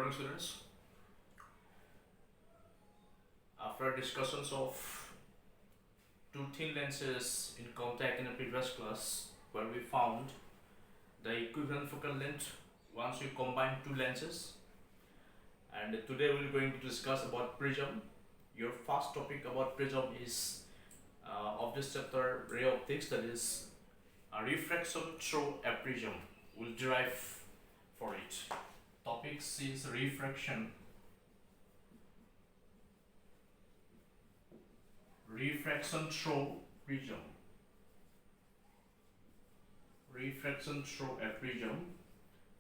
Good morning, students. After discussions of two thin lenses in contact in the previous class, where we found the equivalent focal length once we combine two lenses, and today we're going to discuss about prism. Your first topic about prism is of this chapter ray optics, that is a refraction through a prism. We'll derive for it. Topic is refraction. Refraction through prism. Refraction through a prism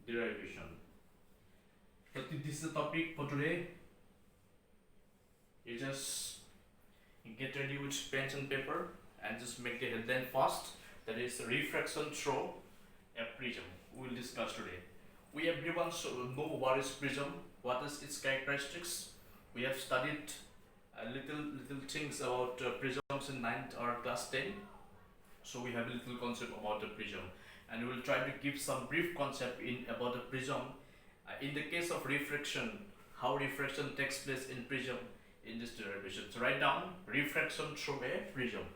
derivation. So this is the topic for today. You just get ready with pens and paper and just make the headline fast. That is refraction through a prism. We will discuss today. We everyone should know what is prism, what is its characteristics. We have studied little things about prisms in 9th or class 10. So we have a little concept about the prism, and we will try to give some brief concept in about the prism. In the case of refraction, how refraction takes place in prism in this derivation. So write down refraction through a prism.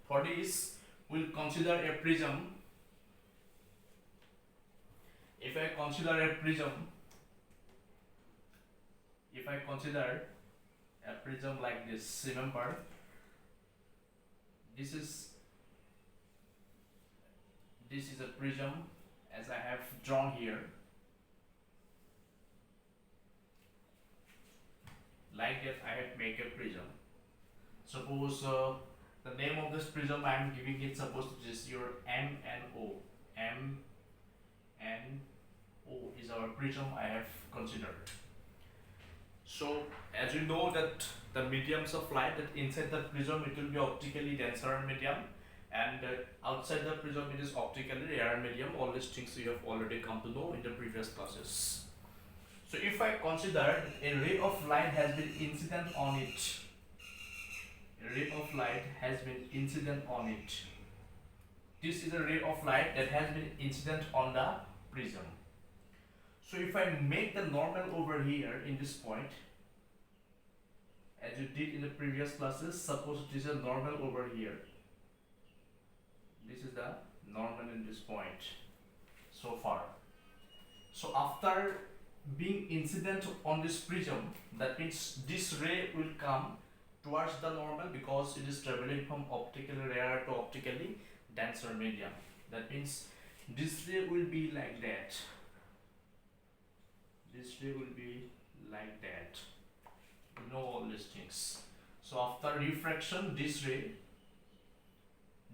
For this, we'll consider a prism. If I consider a prism like this, remember, this is a prism as I have drawn here. Like that, I have made a prism. Suppose the name of this prism I am giving it, suppose it is your M and O. M and O is our prism I have considered. So as you know that the mediums of light, that inside the prism it will be optically denser medium, and outside the prism it is optically rarer medium. All these things you have already come to know in the previous classes. So if I consider a ray of light has been incident on it, a ray of light has been incident on it. This is a ray of light that has been incident on the prism. So if I make the normal over here in this point, as you did in the previous classes, suppose it is a normal over here. This is the normal in this point so far. So after being incident on this prism, that means this ray will come towards the normal because it is traveling from optically rarer to optically denser medium. That means this ray will be like that. This ray will be like that. You know all these things. So after refraction, this ray,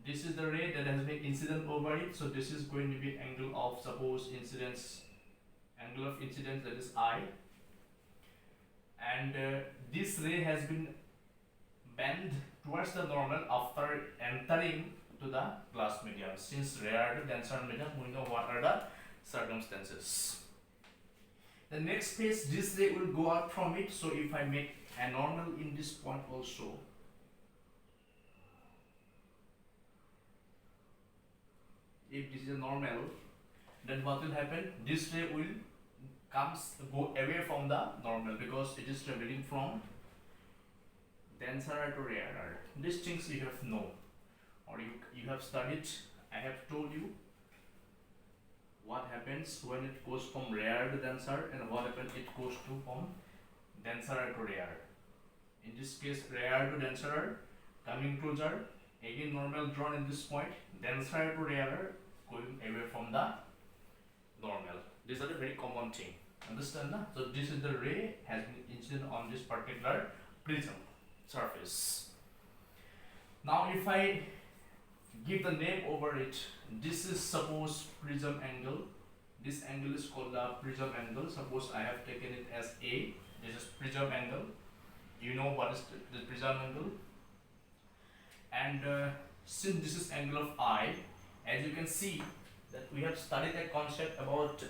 this is the ray that has been incident over it. So this is going to be angle of, suppose, incidence, angle of incidence, that is I. And this ray has been bent towards the normal after entering to the glass medium. Since rarer to denser medium, we know what are the circumstances. The next phase, this ray will go out from it. So if I make a normal in this point also, if this is a normal, then what will happen? This ray will go away from the normal because it is traveling from denser to rarer. These things you have known, or you have studied. I have told you what happens when it goes from rarer to denser, and what happens it goes to from denser to rarer. In this case, rarer to denser, coming closer, again normal drawn in this point, denser to rarer, going away from the normal. These are the very common thing. Understand? Na? So this is the ray has been incident on this particular prism surface. Now if I give the name over it, this is suppose prism angle. This angle is called the prism angle. Suppose I have taken it as A. This is prism angle. You know what is the prism angle. And since this is angle of I, as you can see that we have studied a concept about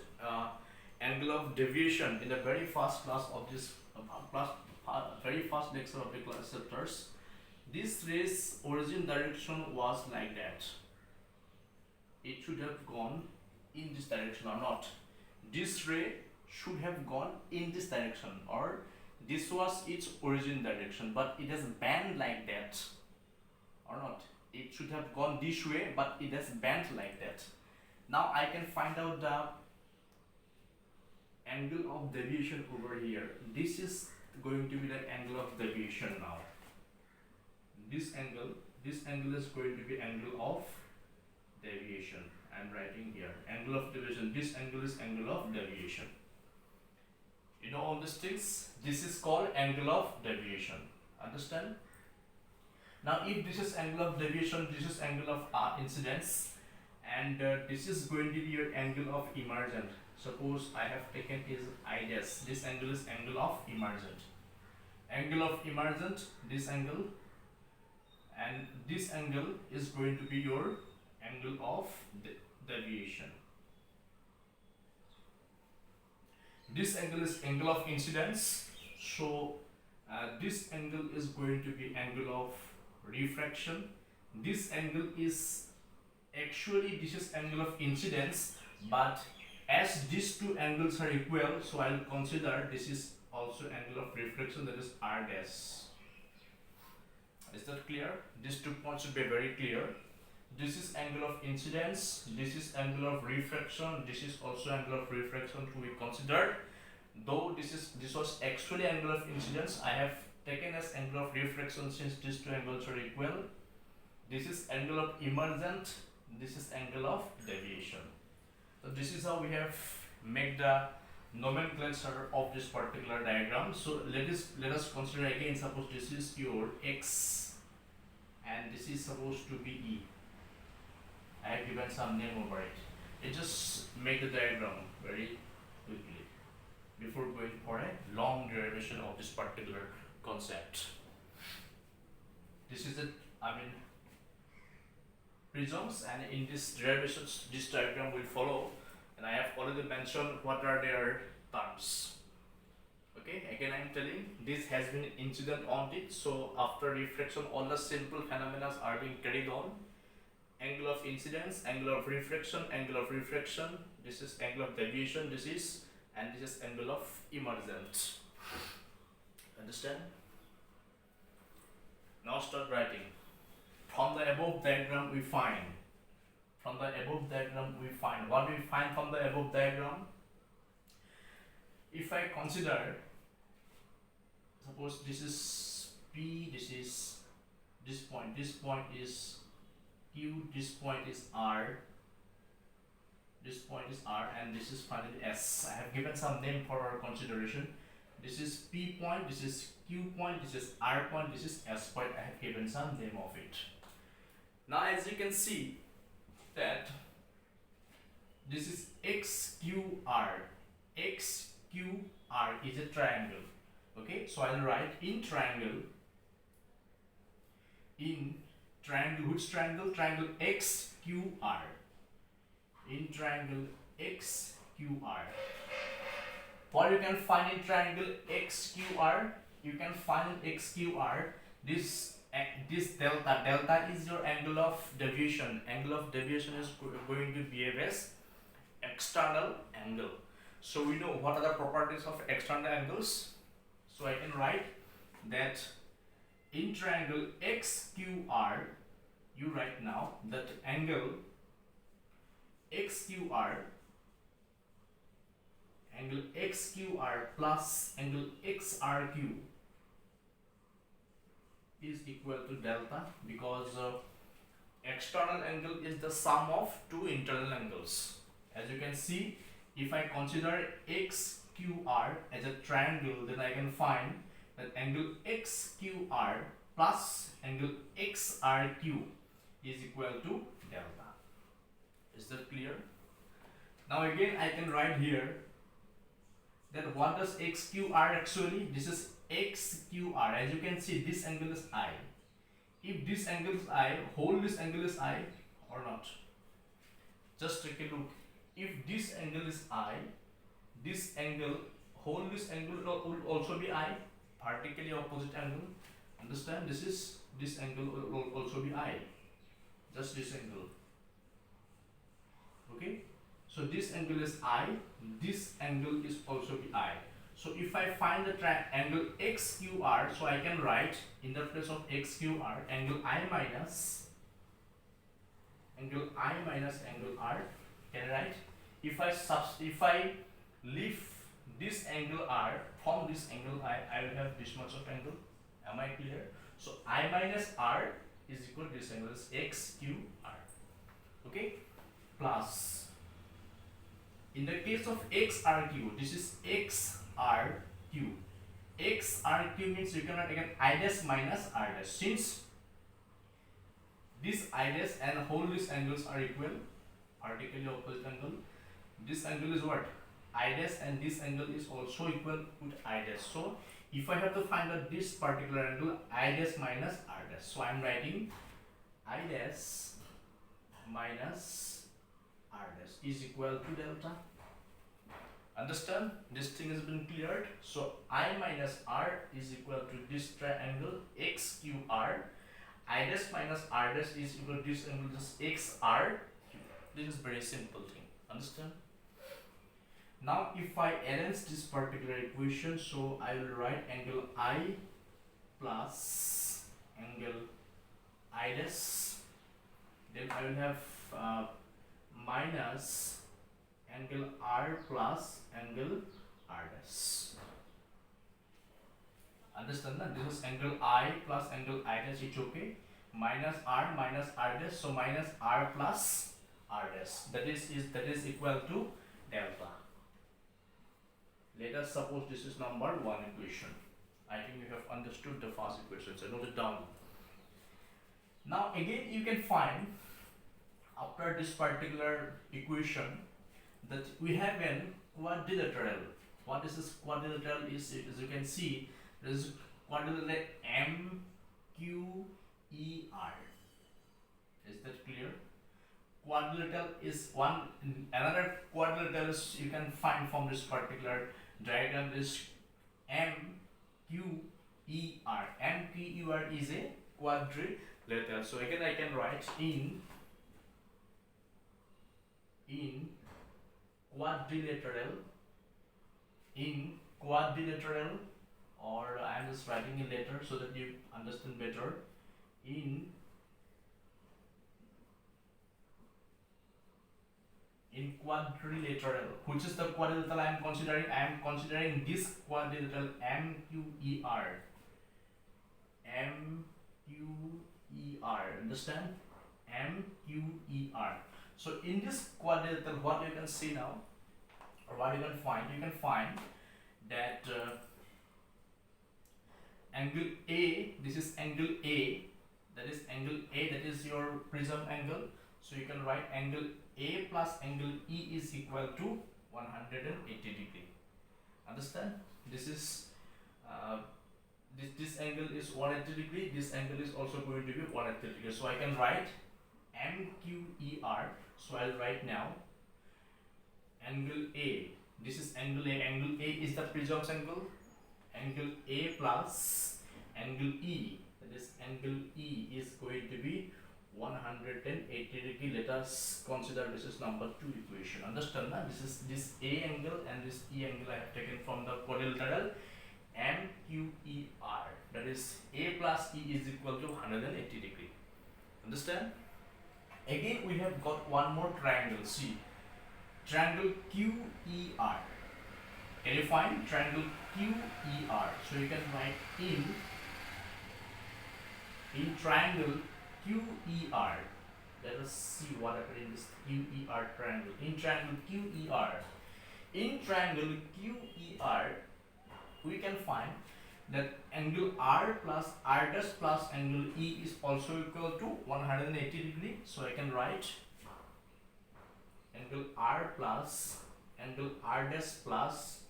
angle of deviation in the very first class of this very first lecture of the class chapters. This ray's origin direction was like that. It should have gone in this direction or not. this ray should have gone in this direction, or this was its origin direction, but it has bent like that, or not. It should have gone this way, but it has bent like that. Now I can find out the angle of deviation over here. This is going to be the angle of deviation now. This angle is going to be angle of deviation. I'm writing here angle of deviation. This angle is angle of deviation. You know all these things. This is called angle of deviation. Understand? Now if this is angle of deviation, this is angle of incidence, and this is going to be your angle of emergent. Suppose I have taken is I dash. This angle is angle of emergent. Angle of emergent, this angle, and this angle is going to be your angle of deviation. This angle is angle of incidence, so this angle is going to be angle of refraction. This angle is actually, this is angle of incidence, but as these two angles are equal, so I will consider this is also angle of refraction, that is R dash. Is that clear? These 2 points should be very clear. This is angle of incidence, this is angle of refraction, this is also angle of refraction to be considered. Though this was actually angle of incidence, I have taken as angle of refraction since these two angles are equal. This is angle of emergent, this is angle of deviation. So this is how we have made the nomenclature of this particular diagram. So let us consider again, suppose this is your X and this is supposed to be E. I have given some name over it. It just make the diagram very quickly before going for a long derivation of this particular concept. This is it, prisms, and in this derivations this diagram will follow, and I have already mentioned what are their terms. Okay, again I am telling this has been incident on it, so after refraction all the simple phenomena are being carried on. Angle of incidence, angle of refraction, this is angle of deviation, this is angle of emergent. Understand? Now start writing. From the above diagram we find. What do we find from the above diagram? If I consider, suppose this is P, this is this point is Q, this point is R, and this is finally S. I have given some name for our consideration. This is P point, this is Q point, this is R point, this is S point. I have given some name of it. Now as you can see that this is XQR. XQR is a triangle. Okay, so I'll write in triangle. Which triangle? Triangle XQR. In triangle XQR. What you can find in triangle XQR? You can find in XQR this delta is your angle of deviation. Angle of deviation is going to behave as external angle. So we know what are the properties of external angles. So I can write that in triangle XQR, you write now that angle XQR plus angle XRQ is equal to delta, because external angle is the sum of two internal angles. As you can see, if I consider XQR as a triangle, then I can find that angle XQR plus angle XRQ is equal to delta. Is that clear? Now again I can write here that what does XQR actually? This is XQR. As you can see, this angle is I. If this angle is I, whole this angle is I or not? Just take a look. If this angle is I, this angle, whole this angle will also be I, vertically opposite angle. Understand? This angle will also be I. Just this angle. Okay? So this angle is I, this angle is also be I. So if I find the angle XQR, so I can write in the place of XQR angle I minus angle R. Can I write? If I leave this angle R from this angle I will have this much of angle. Am I clear? So I minus R is equal to this angle is XQR. Okay, plus in the case of XRQ, this is XRQ. XRQ means you can write again I dash minus R dash. Since this I dash and whole these angles are equal, vertically opposite angle, this angle is what? I dash, and this angle is also equal with I dash. So if I have to find out this particular angle, I dash minus R dash. So I am writing I dash minus R dash is equal to delta. Understand? This thing has been cleared. So I minus R is equal to this triangle XQR. I dash minus R dash is equal to this angle, this XR. This is very simple thing. Understand? Now if I arrange this particular equation, so I will write angle I plus angle I dash, then I will have minus angle R plus angle R dash. Understand that? This is angle I plus angle I dash, it's okay. Minus R dash, so minus R plus R dash. That is equal to delta. Let us suppose this is number 1 equation. I think you have understood the first equation, so note it down. Now again you can find after this particular equation that we have an quadrilateral. What is this quadrilateral is, as you can see, there is quadrilateral MQER. Is that clear? Quadrilateral is one. Another quadrilateral is you can find from this particular diagram is MQER. MQER is a quadrilateral. So again I can write in quadrilateral, or I am just writing a letter so that you understand better. In quadrilateral, which is the quadrilateral I am considering? I am considering this quadrilateral MQER. Understand? MQER. So in this quadrilateral, what you can see now, or what you can find? You can find that angle A. This is angle A. That is angle A. That is your prism angle. So you can write angle A plus angle E is equal to 180 degree. Understand? This is this angle is 180 degree. This angle is also going to be 180 degree. So I can write MQER. So I'll write now angle A. This is angle A. Angle A is the prism's angle. Angle A plus angle E. That is angle E is going to be 180 degree. Let us consider this is number 2 equation. Understand that? This A angle and this E angle I have taken from the quadrilateral MQER. That is A plus E is equal to 180 degree. Understand? Again we have got one more triangle. See, triangle QER. Can you find triangle QER? So you can write in triangle QER. Let us see what happened in this QER triangle. In triangle QER, we can find that angle R plus R dash plus angle E is also equal to 180 degree. So I can write angle R plus angle R dash plus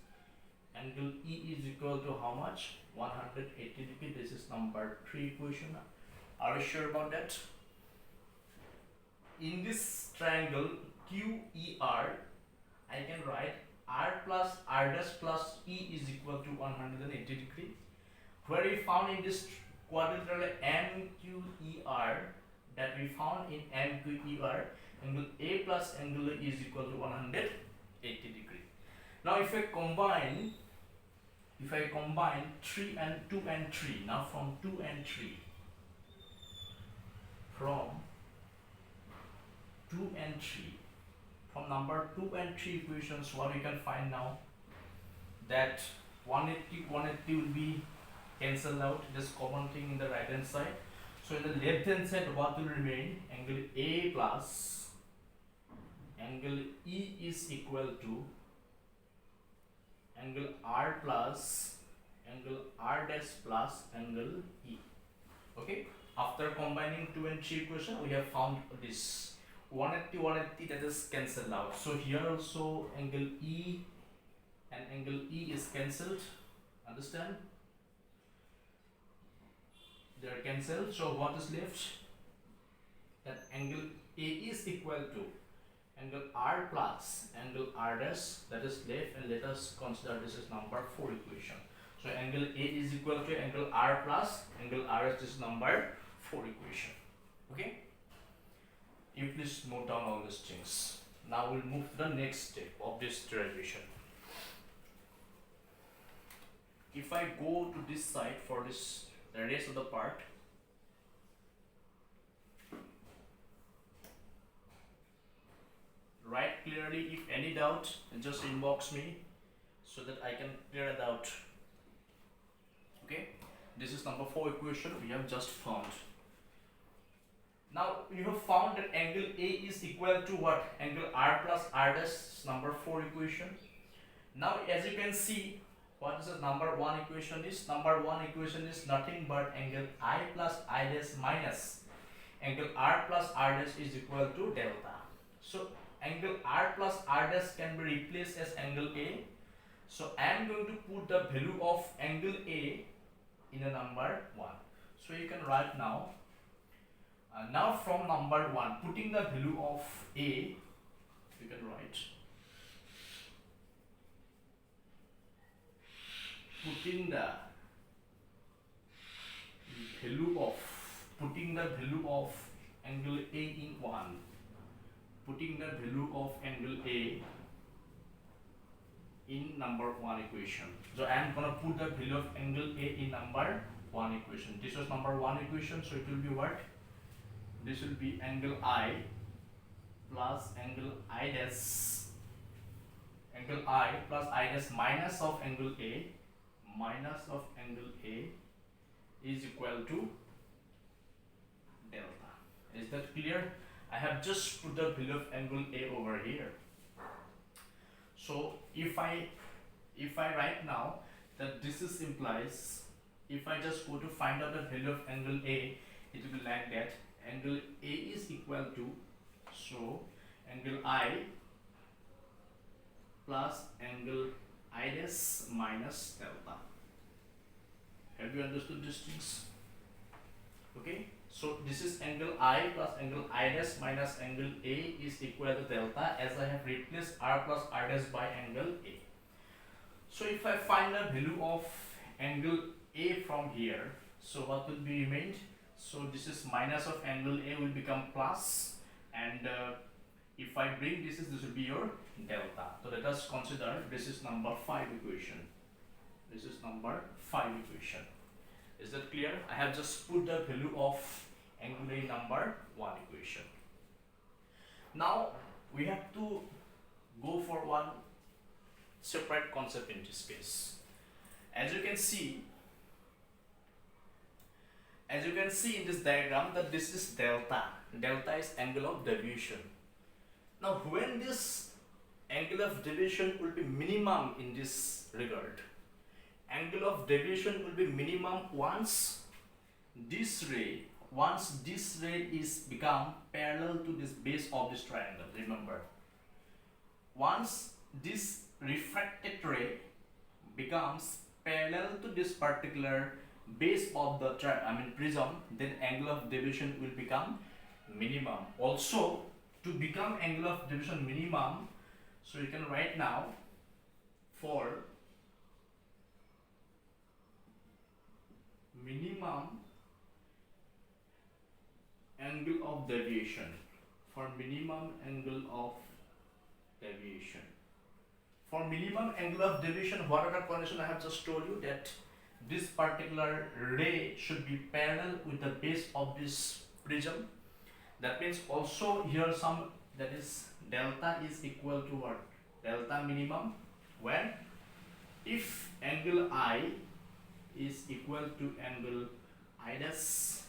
angle E is equal to how much? 180 degree. This is number 3 equation. Are you sure about that? In this triangle QER, I can write R plus R dash plus E is equal to 180 degree. Where we found in this quadrilateral MQER, that we found in MQER, angle A plus angle E is equal to 180 degree. Now if I combine 3 and 2 and 3, now from 2 and 3, from 2 and 3, from number 2 and 3 equations, what we can find now, that 180 will be cancelled out, just common thing in the right hand side. So in the left hand side, what will remain? Angle A plus angle E is equal to angle R plus angle R dash plus angle E. Okay, after combining 2 and 3 equation, we have found this 180 that is cancelled out. So here also angle E and angle E is cancelled. Understand? They are cancelled. So what is left? That angle A is equal to angle R plus angle R dash, that is left, and let us consider this is number 4 equation. So angle A is equal to angle R plus angle R dash, is number 4 equation. Okay, you please note down all these things. Now we'll move to the next step of this derivation. If I go to this side for this, the rest of the part, write clearly. If any doubt, just inbox me so that I can clear it out. Okay, this is number 4 equation we have just found. Now you have found that angle A is equal to what? Angle R plus R dash, number 4 equation. Now as you can see, what is the number 1 equation is? Number 1 equation is nothing but angle I plus I dash minus angle R plus R dash is equal to delta. So angle R plus R dash can be replaced as angle A. So I am going to put the value of angle A in a number 1. So you can write now. Now from number 1, putting the value of A, you can write. Putting the value of angle A in 1. Putting the value of angle A in number 1 equation. So I am gonna put the value of angle A in number 1 equation. This was number 1 equation, so it will be what? This will be angle I plus angle I dash, angle I plus I dash minus of angle A, minus of angle A is equal to delta. Is that clear? I have just put the value of angle A over here. So if I write now that this is implies, if I just go to find out the value of angle A, it will be like that. Angle A is equal to, so angle I plus angle I dash minus delta. Have you understood these things? Okay, so this is angle I plus angle I dash minus angle A is equal to delta, as I have replaced R plus R dash by angle A. So if I find the value of angle A from here, so what will be remained? So this is minus of angle A will become plus, and if I bring this will be your delta. So let us consider this is number 5 equation. This is number 5 equation. Is that clear? I have just put the value of angle A number 1 equation. Now we have to go for one separate concept in this case. As you can see in this diagram, that this is delta. Delta is angle of deviation. Now when this angle of deviation will be minimum in this regard, angle of deviation will be minimum once this ray is become parallel to this base of this triangle. Remember, once this refracted ray becomes parallel to this particular base of the prism, then angle of deviation will become minimum. Also, to become angle of deviation minimum, so you can write now, for minimum angle of deviation, for minimum angle of deviation. For minimum angle of deviation, what are the condition I have just told you, that this particular ray should be parallel with the base of this prism. That means also here some, that is delta is equal to what? Delta minimum, when if angle I is equal to angle I dash,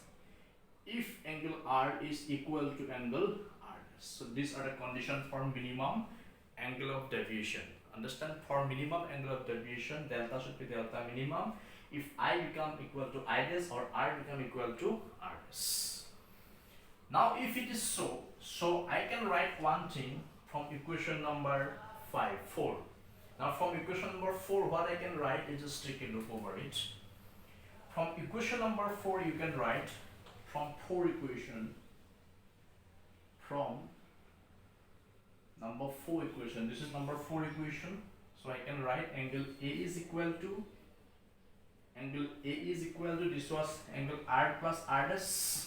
if angle R is equal to angle R dash. So these are the conditions for minimum angle of deviation. Understand? For minimum angle of deviation, delta should be delta minimum if I become equal to I dash or R become equal to R dash. Now if it is so, I can write one thing from equation number 4. Now from equation number 4, what I can write is, just take a look over it. From equation number 4, you can write from 4 equation, from number 4 equation, this is number 4 equation, so I can write angle A is equal to, this was angle R plus R dash,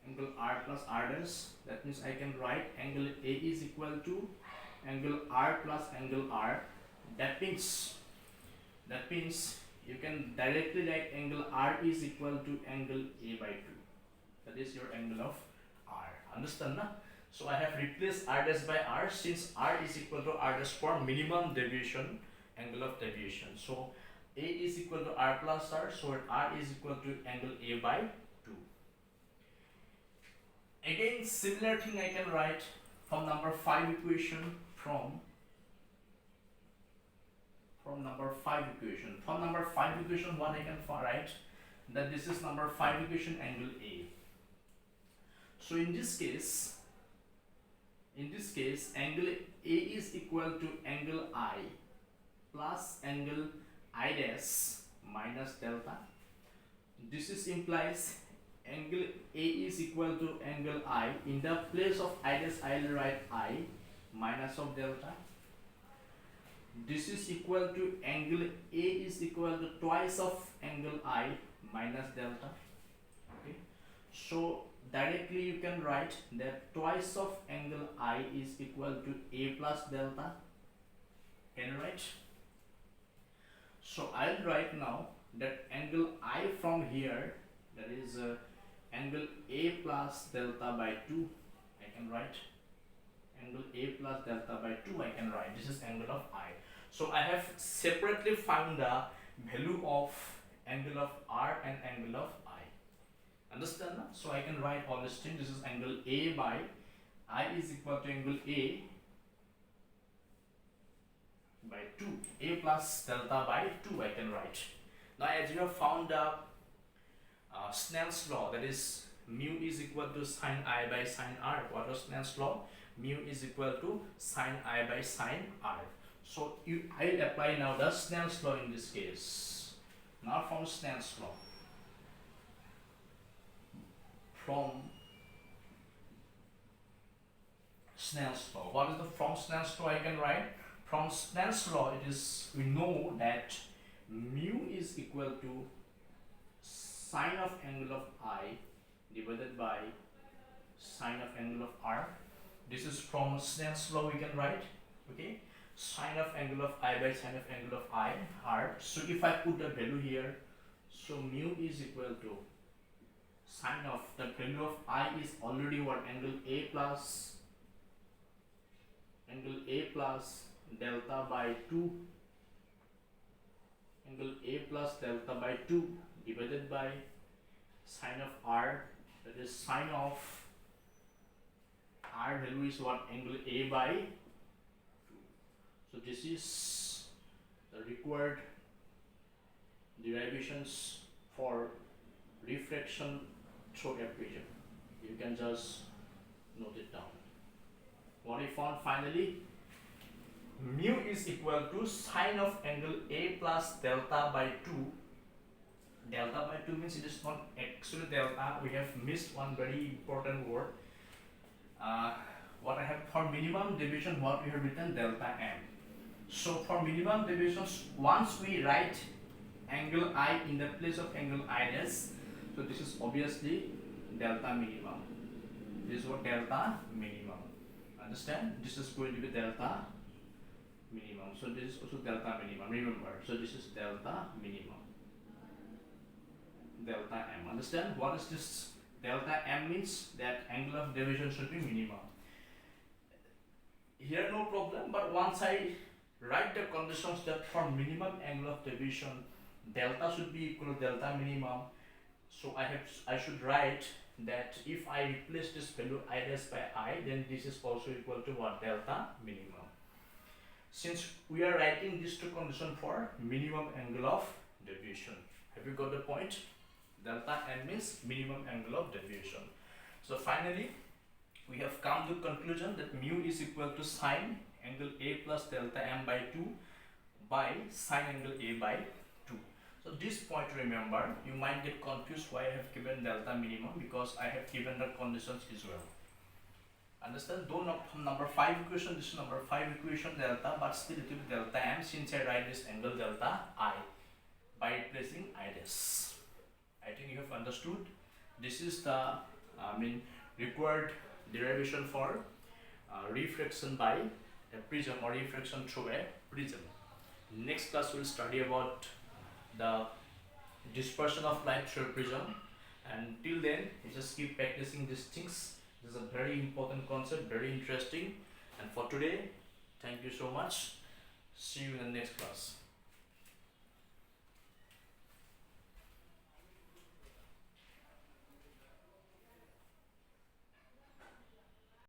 angle R plus R dash. That means I can write angle A is equal to angle R plus angle R. That means you can directly write angle R is equal to angle A by 2. That is your angle of R. Understand na? So I have replaced R dash by R, since R is equal to R dash for minimum deviation, angle of deviation. So A is equal to R plus R, so R is equal to angle A by 2. Again, similar thing I can write from number 5 equation, from number 5 equation. From number 5 equation, what I can write, that this is number 5 equation, angle A. So in this case, angle A is equal to angle I plus angle I dash minus delta. This is implies angle A is equal to angle I. In the place of I dash, I will write I minus of delta. This is equal to angle A is equal to twice of angle I minus delta. Okay, so directly you can write that twice of angle I is equal to A plus delta. Can you write? So I'll write now that angle I from here, that is angle A plus delta by 2, I can write angle A plus delta by 2, I can write. This is angle of I. So I have separately found the value of angle of R and angle of I. Understand now? So I can write all this thing. This is angle A by I is equal to angle A by 2, A plus delta by 2, I can write. Now as you have found the Snell's law, that is mu is equal to sine I by sine R. What was Snell's law? Mu is equal to sine I by sine R. So I will apply now the Snell's law in this case. Now from Snell's law, what is the from Snell's law I can write? From Snell's law, it is, we know that mu is equal to sine of angle of I divided by sine of angle of R. This is from Snell's law we can write. Okay, sine of angle of I by sine of angle of I, R. So if I put the value here, so mu is equal to sine of, the value of I is already what, angle A plus delta by 2, angle A plus delta by 2 divided by sine of R, that is sine of R value is what, angle A by 2. So this is the required derivations for refraction through a prism. You can just note it down. What we found finally, mu is equal to sine of angle A plus delta by 2. Delta by 2 means it is not actually delta. We have missed one very important word. What I have for minimum deviation, what we have written, delta m. So for minimum deviations, once we write angle I in the place of angle I dash, so this is obviously delta minimum. This is what delta minimum. Understand? This is going to be delta minimum. So this is also delta minimum. Remember. So this is delta minimum. Delta m. Understand? What is this? Delta m means that angle of deviation should be minimum. Here no problem, but once I write the conditions that for minimum angle of deviation, delta should be equal to delta minimum. So I should write that if I replace this value I dash by I, then this is also equal to what? Delta minimum. Since we are writing these two conditions for minimum angle of deviation. Have you got the point? Delta m means minimum angle of deviation. So finally, we have come to conclusion that mu is equal to sine angle A plus delta m by 2 by sine angle A by 2. So this point, remember, you might get confused why I have given delta minimum, because I have given the conditions as well. Understand? Though not from number 5 equation, this is number 5 equation delta, but still it will be delta m since I write this angle delta I by replacing I dash. I think you have understood. This is the required derivation for refraction by a prism or refraction through a prism. Next class we will study about the dispersion of light through a prism, and till then you just keep practicing these things. This is a very important concept, very interesting. And for today, thank you so much. See you in the next class.